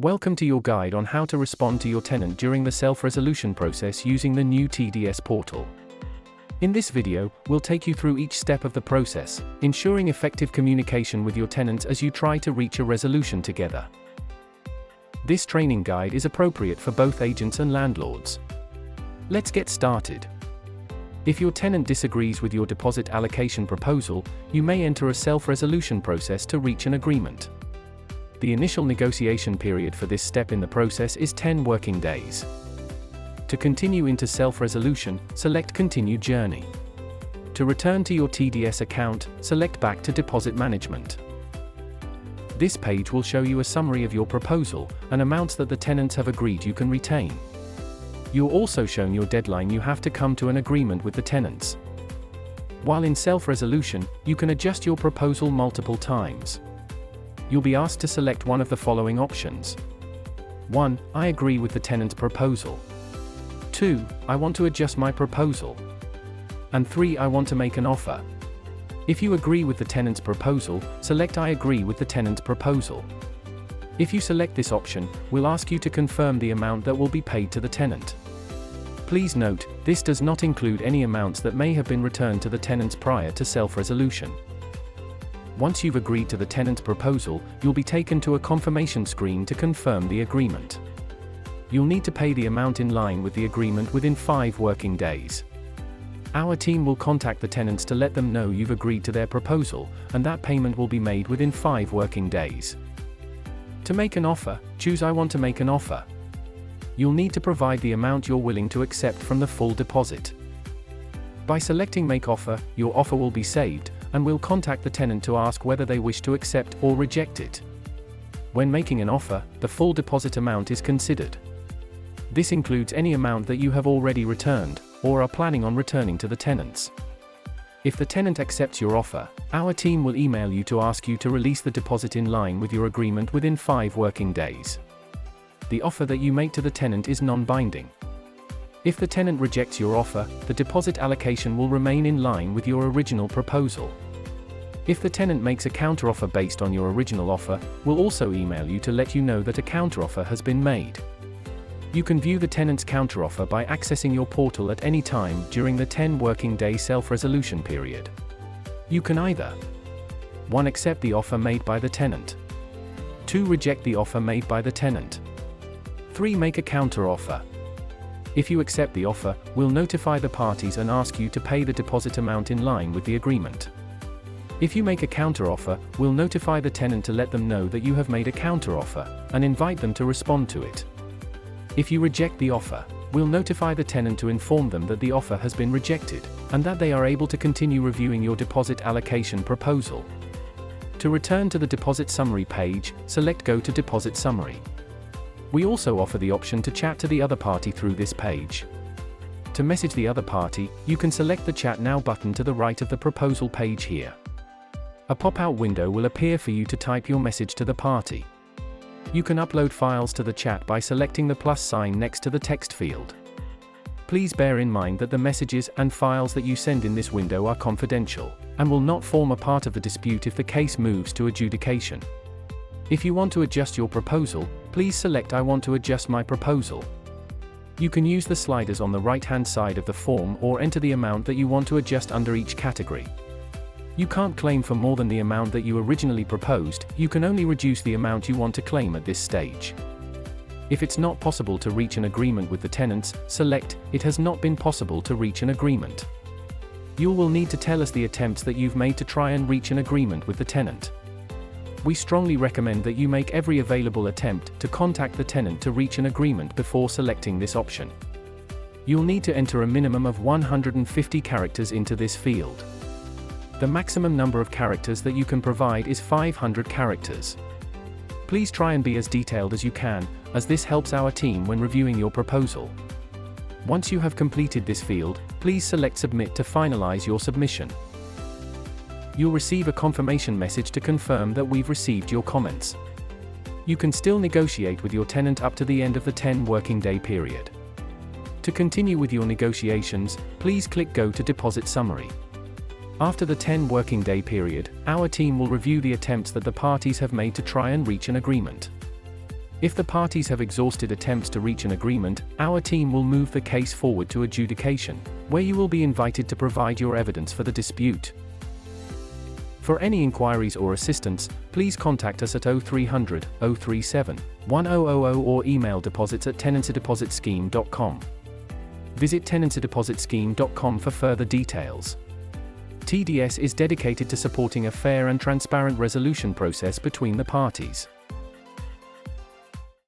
Welcome to your guide on how to respond to your tenant during the self-resolution process using the new TDS portal. In this video, we'll take you through each step of the process, ensuring effective communication with your tenants as you try to reach a resolution together. This training guide is appropriate for both agents and landlords. Let's get started. If your tenant disagrees with your deposit allocation proposal, you may enter a self-resolution process to reach an agreement. The initial negotiation period for this step in the process is 10 working days. To continue into self-resolution, select Continue Journey. To return to your TDS account, select Back to Deposit Management. This page will show you a summary of your proposal and amounts that the tenants have agreed you can retain. You're also shown your deadline you have to come to an agreement with the tenants. While in self-resolution, you can adjust your proposal multiple times. You'll be asked to select one of the following options. 1. I agree with the tenant's proposal. 2. I want to adjust my proposal. And 3. I want to make an offer. If you agree with the tenant's proposal, select I agree with the tenant's proposal. If you select this option, we'll ask you to confirm the amount that will be paid to the tenant. Please note, this does not include any amounts that may have been returned to the tenants prior to self-resolution. Once you've agreed to the tenant's proposal, you'll be taken to a confirmation screen to confirm the agreement. You'll need to pay the amount in line with the agreement within 5 working days. Our team will contact the tenants to let them know you've agreed to their proposal, and that payment will be made within 5 working days. To make an offer, choose I want to make an offer. You'll need to provide the amount you're willing to accept from the full deposit. By selecting Make Offer, your offer will be saved, and we'll contact the tenant to ask whether they wish to accept or reject it. When making an offer, the full deposit amount is considered. This includes any amount that you have already returned, or are planning on returning to the tenants. If the tenant accepts your offer, our team will email you to ask you to release the deposit in line with your agreement within 5 working days. The offer that you make to the tenant is non-binding. If the tenant rejects your offer, the deposit allocation will remain in line with your original proposal. If the tenant makes a counteroffer based on your original offer, we'll also email you to let you know that a counteroffer has been made. You can view the tenant's counteroffer by accessing your portal at any time during the 10 working day self-resolution period. You can either 1. Accept the offer made by the tenant. 2. Reject the offer made by the tenant. 3. Make a counteroffer. If you accept the offer, we'll notify the parties and ask you to pay the deposit amount in line with the agreement. If you make a counteroffer, we'll notify the tenant to let them know that you have made a counteroffer, and invite them to respond to it. If you reject the offer, we'll notify the tenant to inform them that the offer has been rejected, and that they are able to continue reviewing your deposit allocation proposal. To return to the deposit summary page, select Go to Deposit Summary. We also offer the option to chat to the other party through this page. To message the other party, you can select the Chat Now button to the right of the proposal page here. A pop-out window will appear for you to type your message to the party. You can upload files to the chat by selecting the plus sign next to the text field. Please bear in mind that the messages and files that you send in this window are confidential, and will not form a part of the dispute if the case moves to adjudication. If you want to adjust your proposal, please select I want to adjust my proposal. You can use the sliders on the right-hand side of the form or enter the amount that you want to adjust under each category. You can't claim for more than the amount that you originally proposed, you can only reduce the amount you want to claim at this stage. If it's not possible to reach an agreement with the tenants, select It has not been possible to reach an agreement. You will need to tell us the attempts that you've made to try and reach an agreement with the tenant. We strongly recommend that you make every available attempt to contact the tenant to reach an agreement before selecting this option. You'll need to enter a minimum of 150 characters into this field. The maximum number of characters that you can provide is 500 characters. Please try and be as detailed as you can, as this helps our team when reviewing your proposal. Once you have completed this field, please select Submit to finalize your submission. You'll receive a confirmation message to confirm that we've received your comments. You can still negotiate with your tenant up to the end of the 10 working day period. To continue with your negotiations, please click Go to Deposit Summary. After the 10 working day period, our team will review the attempts that the parties have made to try and reach an agreement. If the parties have exhausted attempts to reach an agreement, our team will move the case forward to adjudication, where you will be invited to provide your evidence for the dispute. For any inquiries or assistance, please contact us at 0300 037 1000 or email deposits@tenancydepositscheme.com. Visit tenancydepositscheme.com for further details. TDS is dedicated to supporting a fair and transparent resolution process between the parties.